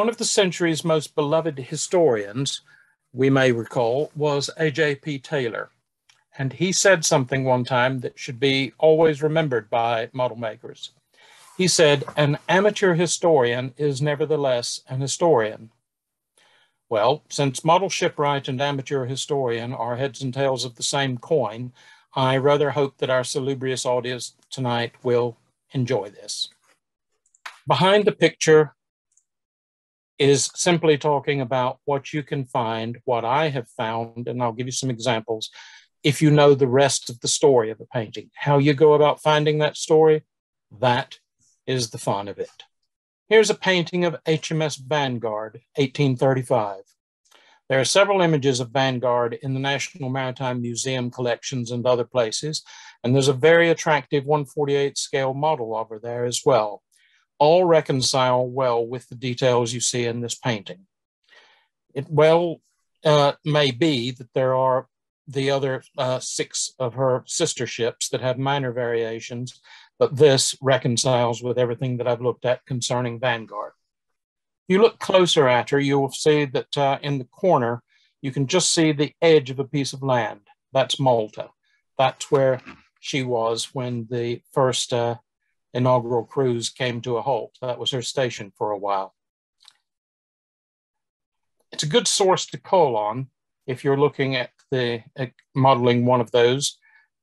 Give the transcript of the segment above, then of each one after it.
One of the century's most beloved historians, we may recall, was A.J.P. Taylor. And he said something one time that should be always remembered by model makers. He said, "An amateur historian is nevertheless an historian." Well, since model shipwright and amateur historian are heads and tails of the same coin, I rather hope that our salubrious audience tonight will enjoy this. Behind the picture is simply talking about what you can find, what I have found, and I'll give you some examples. If you know the rest of the story of a painting, how you go about finding that story, that is the fun of it. Here's a painting of HMS Vanguard, 1835. There are several images of Vanguard in the National Maritime Museum collections and other places, and there's a very attractive 1/48 scale model over there as well. All reconcile well with the details you see in this painting. It may be that there are the other 6 of her sister ships that have minor variations, but this reconciles with everything that I've looked at concerning Vanguard. If you look closer at her, you will see that in the corner, you can just see the edge of a piece of land. That's Malta. That's where she was when the first inaugural cruise came to a halt. That was her station for a while. It's a good source to call on if you're looking at modeling one of those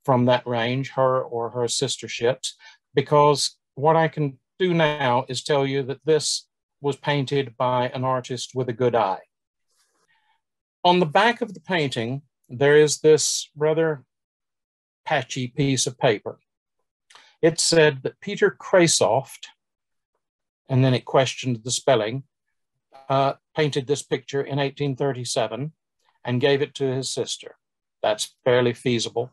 from that range, her or her sister ships, because what I can do now is tell you that this was painted by an artist with a good eye. On the back of the painting, there is this rather patchy piece of paper. It said that Peter Kraysoft, and then it questioned the spelling, painted this picture in 1837 and gave it to his sister. That's fairly feasible.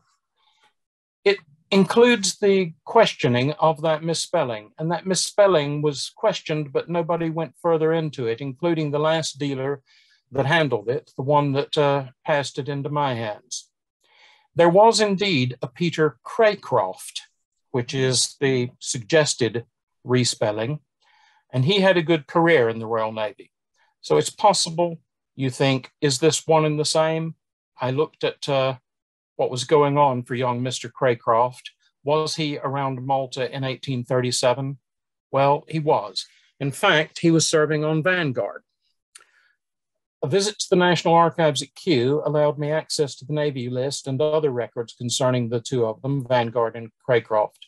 It includes the questioning of that misspelling, and that misspelling was questioned, but nobody went further into it, including the last dealer that handled it, the one that passed it into my hands. There was indeed a Peter Craycroft, which is the suggested respelling, and he had a good career in the Royal Navy. So it's possible you think, is this one and the same? I looked at what was going on for young Mr. Craycroft. Was he around Malta in 1837? Well, he was. In fact, he was serving on Vanguard. A visit to the National Archives at Kew allowed me access to the Navy list and other records concerning the 2 of them, Vanguard and Craycroft.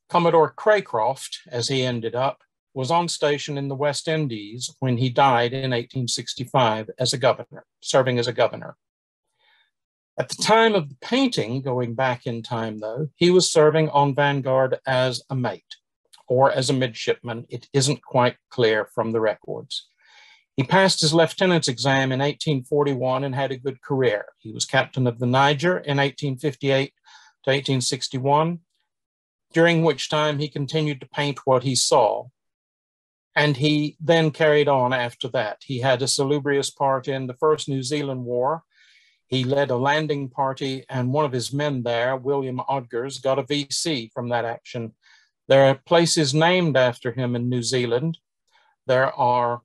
Commodore Craycroft, as he ended up, was on station in the West Indies when he died in 1865 as a governor, serving as a governor. At the time of the painting, going back in time though, he was serving on Vanguard as a mate or as a midshipman. It isn't quite clear from the records. He passed his lieutenant's exam in 1841 and had a good career. He was captain of the Niger in 1858 to 1861, during which time he continued to paint what he saw. And he then carried on after that. He had a salubrious part in the First New Zealand War. He led a landing party, and one of his men there, William Odgers, got a VC from that action. There are places named after him in New Zealand. There are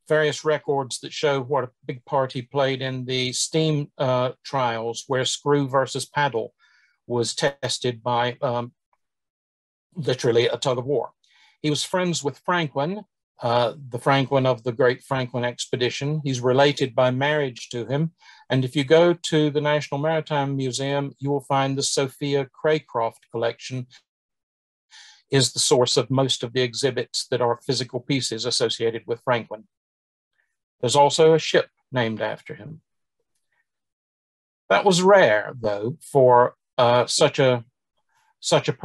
various records that show what a big part he played in the steam trials where screw versus paddle was tested by literally a tug of war. He was friends with Franklin, the Franklin of the Great Franklin Expedition. He's related by marriage to him. And if you go to the National Maritime Museum, you will find the Sophia Craycroft collection is the source of most of the exhibits that are physical pieces associated with Franklin. There's also a ship named after him. That was rare, though, for such a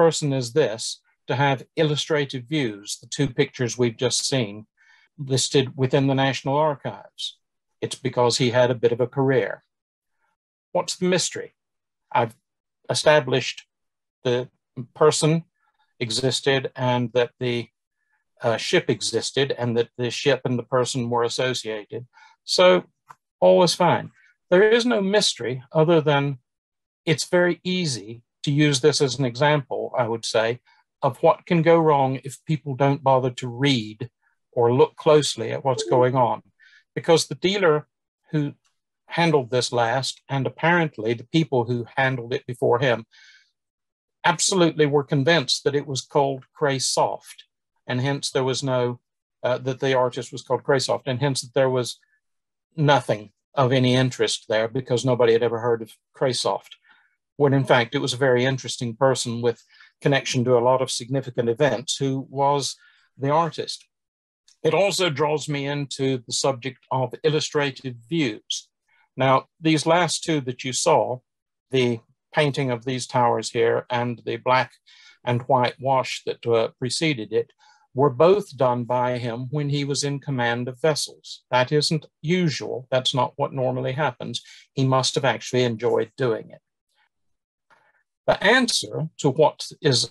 person as this to have illustrated views, the 2 pictures we've just seen, listed within the National Archives. It's because he had a bit of a career. What's the mystery? I've established the person existed and that the ship existed and that the ship and the person were associated. So all is fine. There is no mystery other than it's very easy to use this as an example, I would say, of what can go wrong if people don't bother to read or look closely at what's going on, because the dealer who handled this last, and apparently the people who handled it before him, absolutely were convinced that it was called Cray-Soft, and hence there was no, that the artist was called Cray-Soft, and hence that there was nothing of any interest there because nobody had ever heard of Cray-Soft, when in fact it was a very interesting person with connection to a lot of significant events who was the artist. It also draws me into the subject of illustrative views. Now, these last two that you saw, the painting of these towers here and the black and white wash that preceded it, were both done by him when he was in command of vessels. That isn't usual. That's not what normally happens. He must have actually enjoyed doing it. The answer to what is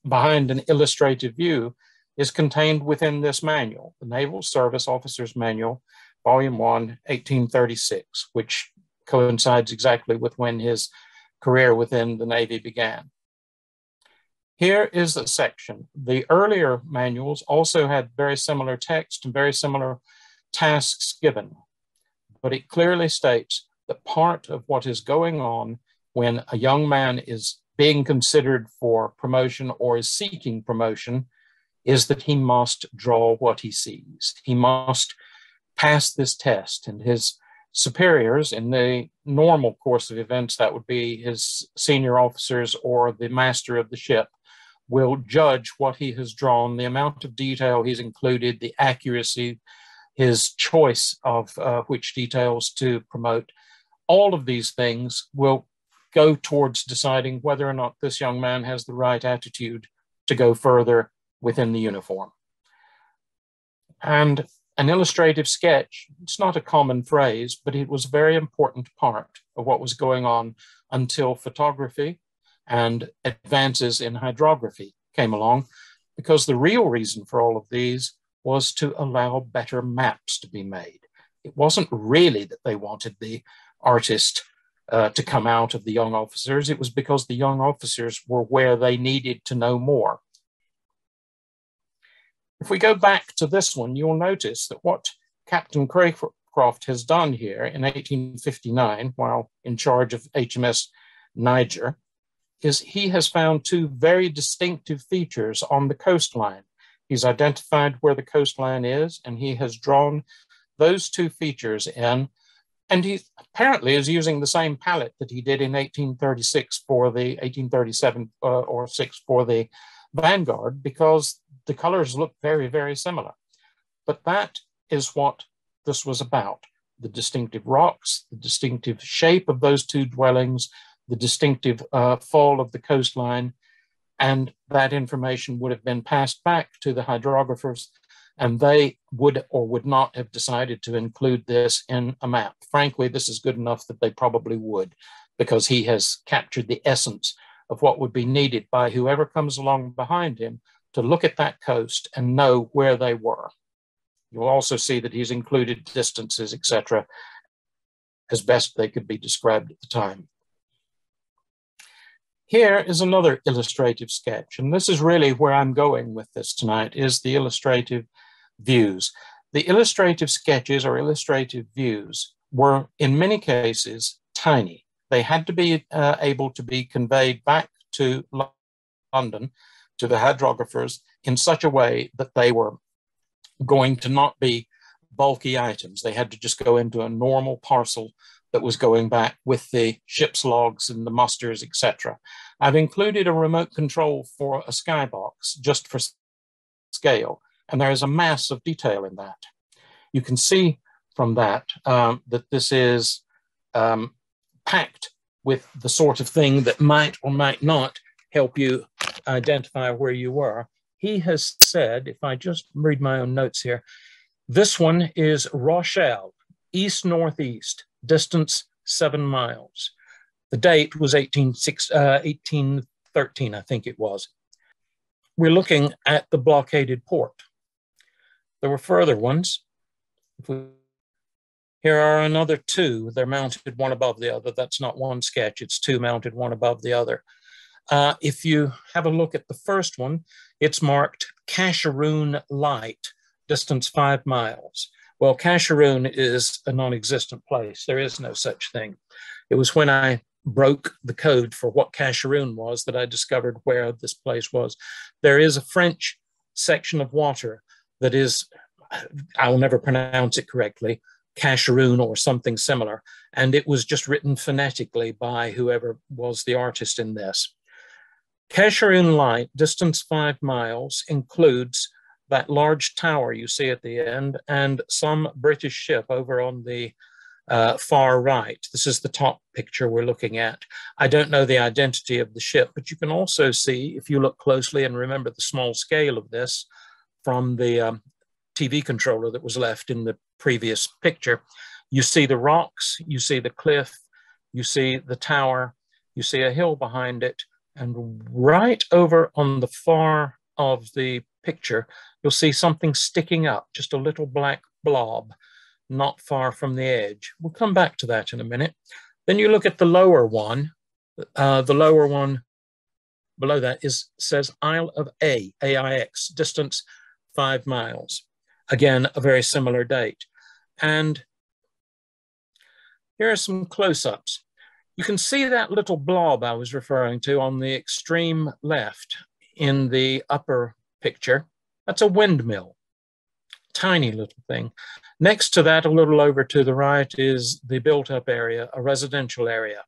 behind an illustrative view is contained within this manual, the Naval Service Officers Manual, Volume 1, 1836, which coincides exactly with when his career within the Navy began. Here is a section. The earlier manuals also had very similar text and very similar tasks given, but it clearly states that part of what is going on when a young man is being considered for promotion or is seeking promotion is that he must draw what he sees. He must pass this test, and his superiors in the normal course of events, that would be his senior officers or the master of the ship, will judge what he has drawn, the amount of detail he's included, the accuracy, his choice of which details to promote. All of these things will go towards deciding whether or not this young man has the right attitude to go further within the uniform. And an illustrative sketch, it's not a common phrase, but it was a very important part of what was going on until photography and advances in hydrography came along, because the real reason for all of these was to allow better maps to be made. It wasn't really that they wanted the artist to come out of the young officers. It was because the young officers were where they needed to know more. If we go back to this one, you'll notice that what Captain Craycroft has done here in 1859, while in charge of HMS Niger, is he has found two very distinctive features on the coastline. He's identified where the coastline is, and he has drawn those two features in, and he apparently is using the same palette that he did in 1836 for the 1837 or 6 for the Vanguard, because the colors look very, very similar. But that is what this was about. The distinctive rocks, the distinctive shape of those two dwellings, the distinctive fall of the coastline, and that information would have been passed back to the hydrographers, and they would or would not have decided to include this in a map. Frankly, this is good enough that they probably would, because he has captured the essence of what would be needed by whoever comes along behind him to look at that coast and know where they were. You'll also see that he's included distances, etc., as best they could be described at the time. Here is another illustrative sketch, and this is really where I'm going with this tonight, is the illustrative views. The illustrative sketches or illustrative views were, in many cases, tiny. They had to be able to be conveyed back to London, to the hydrographers, in such a way that they were going to not be bulky items. They had to just go into a normal parcel that was going back with the ship's logs and the musters, etc. I've included a remote control for a skybox just for scale, and there is a mass of detail in that. You can see from that that this is packed with the sort of thing that might or might not help you identify where you were. He has said, if I just read my own notes here, this one is Rochelle, east-northeast, distance 7 miles. The date was 1813, I think it was. We're looking at the blockaded port. There were further ones. Here are another two. They're mounted one above the other. That's not one sketch. It's two mounted one above the other. If you have a look at the first one, it's marked Casheroon Light, distance 5 miles. Well, Casheroon is a non-existent place. There is no such thing. It was when I broke the code for what Casheroon was that I discovered where this place was. There is a French section of water that is, I will never pronounce it correctly, Casheroon or something similar. And it was just written phonetically by whoever was the artist in this. Casheroon Light, distance 5 miles, includes that large tower you see at the end and some British ship over on the far right. This is the top picture we're looking at. I don't know the identity of the ship, but you can also see, if you look closely and remember the small scale of this from the TV controller that was left in the previous picture, you see the rocks, you see the cliff, you see the tower, you see a hill behind it, and right over on the far of the picture, you'll see something sticking up, just a little black blob, not far from the edge. We'll come back to that in a minute. Then you look at the lower one. The lower one below that says Isle of AIX, distance 5 miles. Again, a very similar date. And here are some close-ups. You can see that little blob I was referring to on the extreme left in the upper picture. That's a windmill, tiny little thing. Next to that, a little over to the right, is the built-up area, a residential area.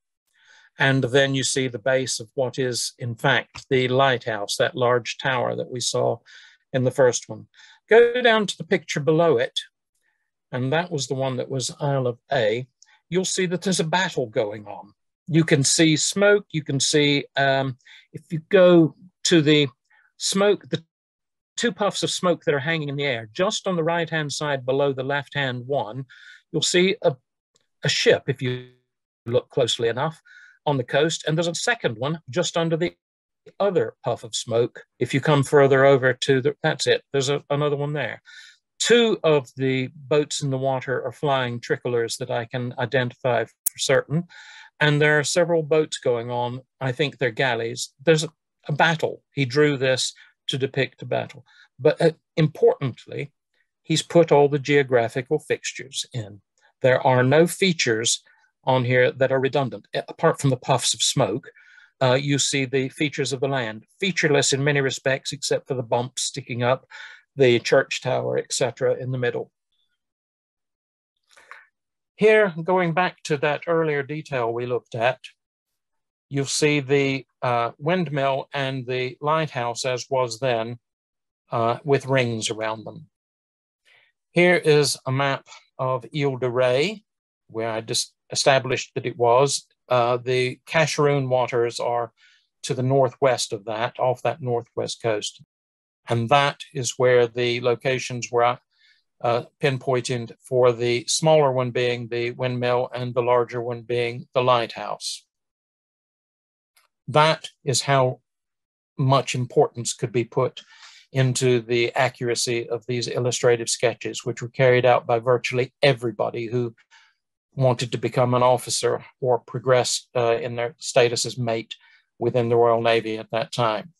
And then you see the base of what is, in fact, the lighthouse, that large tower that we saw in the first one. Go down to the picture below it, and that was the one that was Isle of A. You'll see that there's a battle going on. You can see smoke. You can see, if you go to the smoke, the 2 puffs of smoke that are hanging in the air, just on the right-hand side below the left-hand one, you'll see a ship, if you look closely enough, on the coast. And there's a second one just under the other puff of smoke. If you come further over to that's it. There's another one there. 2 of the boats in the water are flying tricklers that I can identify for certain. And there are several boats going on. I think they're galleys. There's a battle. He drew this to depict a battle. But importantly, he's put all the geographical fixtures in. There are no features on here that are redundant. Apart from the puffs of smoke, you see the features of the land, featureless in many respects, except for the bumps sticking up, the church tower, etc. in the middle. Here, going back to that earlier detail we looked at, you'll see the windmill and the lighthouse as was then, with rings around them. Here is a map of Ile de Ré, where I just established that it was. The Casheroon waters are to the northwest of that, off that northwest coast. And that is where the locations were pinpointed for the smaller one being the windmill and the larger one being the lighthouse. That is how much importance could be put into the accuracy of these illustrative sketches, which were carried out by virtually everybody who wanted to become an officer or progress in their status as mate within the Royal Navy at that time.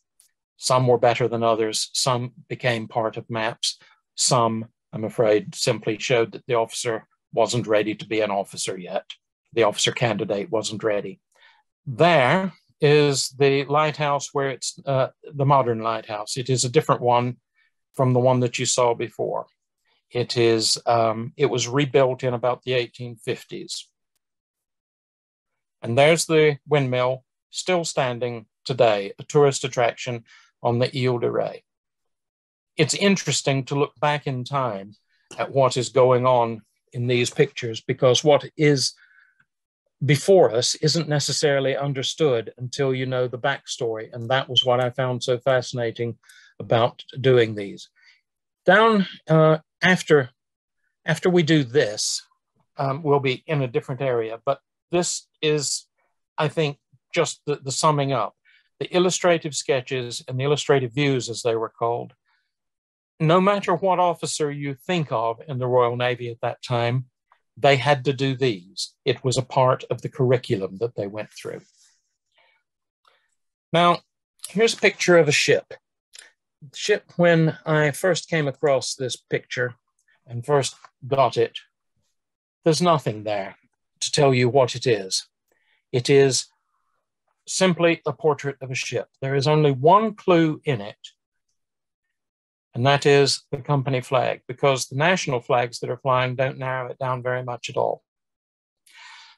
Some were better than others. Some became part of maps. Some, I'm afraid, simply showed that the officer wasn't ready to be an officer yet. The officer candidate wasn't ready. There is the lighthouse where it's the modern lighthouse. It is a different one from the one that you saw before. It was rebuilt in about the 1850s. And there's the windmill still standing today, a tourist attraction on the Ile de Ré. It's interesting to look back in time at what is going on in these pictures, because what is before us isn't necessarily understood until you know the backstory. And that was what I found so fascinating about doing these. Down after we do this, we'll be in a different area, but this is, I think, just the summing up. The illustrative sketches and the illustrative views, as they were called, no matter what officer you think of in the Royal Navy at that time, they had to do these. It was a part of the curriculum that they went through. Now, here's a picture of a ship. The ship, when I first came across this picture and first got it, there's nothing there to tell you what it is. It is simply a portrait of a ship. There is only one clue in it, and that is the company flag, because the national flags that are flying don't narrow it down very much at all.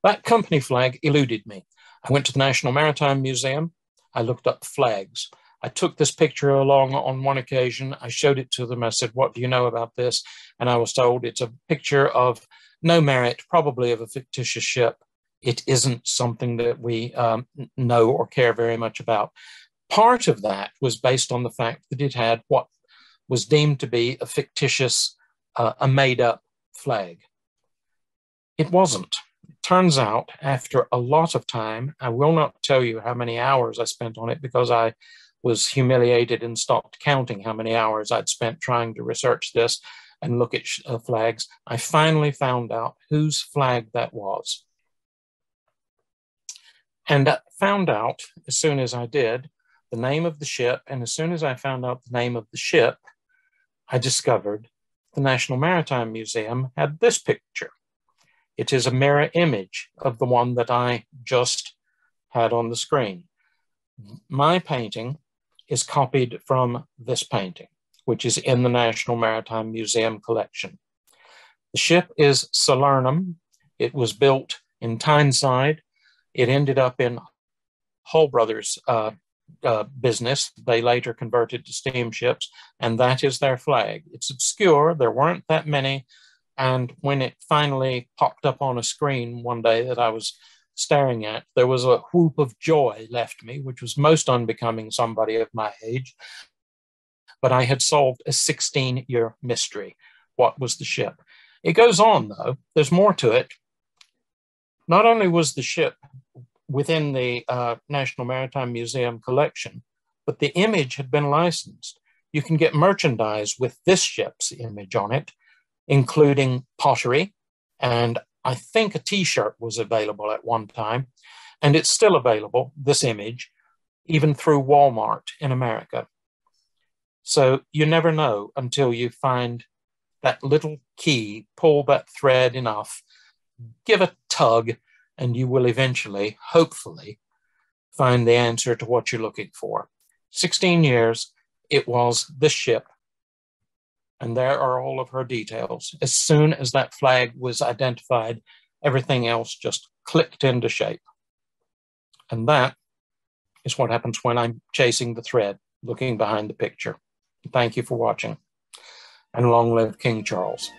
That company flag eluded me. I went to the National Maritime Museum. I looked up flags. I took this picture along on one occasion. I showed it to them. I said, "What do you know about this?" And I was told it's a picture of no merit, probably of a fictitious ship. It isn't something that we know or care very much about. Part of that was based on the fact that it had what was deemed to be a fictitious, a made-up flag. It wasn't. It turns out, after a lot of time, I will not tell you how many hours I spent on it because I was humiliated and stopped counting how many hours I'd spent trying to research this and look at flags. I finally found out whose flag that was. And I found out, as soon as I did, the name of the ship. And as soon as I found out the name of the ship, I discovered the National Maritime Museum had this picture. It is a mirror image of the one that I just had on the screen. My painting is copied from this painting, which is in the National Maritime Museum collection. The ship is Salernum. It was built in Tyneside. It ended up in Hull Brothers business. They later converted to steamships, and that is their flag. It's obscure. There weren't that many. And when it finally popped up on a screen one day that I was staring at, there was a whoop of joy left me, which was most unbecoming somebody of my age. But I had solved a 16-year mystery. What was the ship? It goes on, though. There's more to it. Not only was the ship within the National Maritime Museum collection, but the image had been licensed. You can get merchandise with this ship's image on it, including pottery, and I think a t-shirt was available at one time, and it's still available, this image, even through Walmart in America. So you never know until you find that little key, pull that thread enough, give a tug, and you will eventually, hopefully, find the answer to what you're looking for. 16 years, it was this ship, and there are all of her details. As soon as that flag was identified, everything else just clicked into shape. And that is what happens when I'm chasing the thread, looking behind the picture. Thank you for watching, and long live King Charles.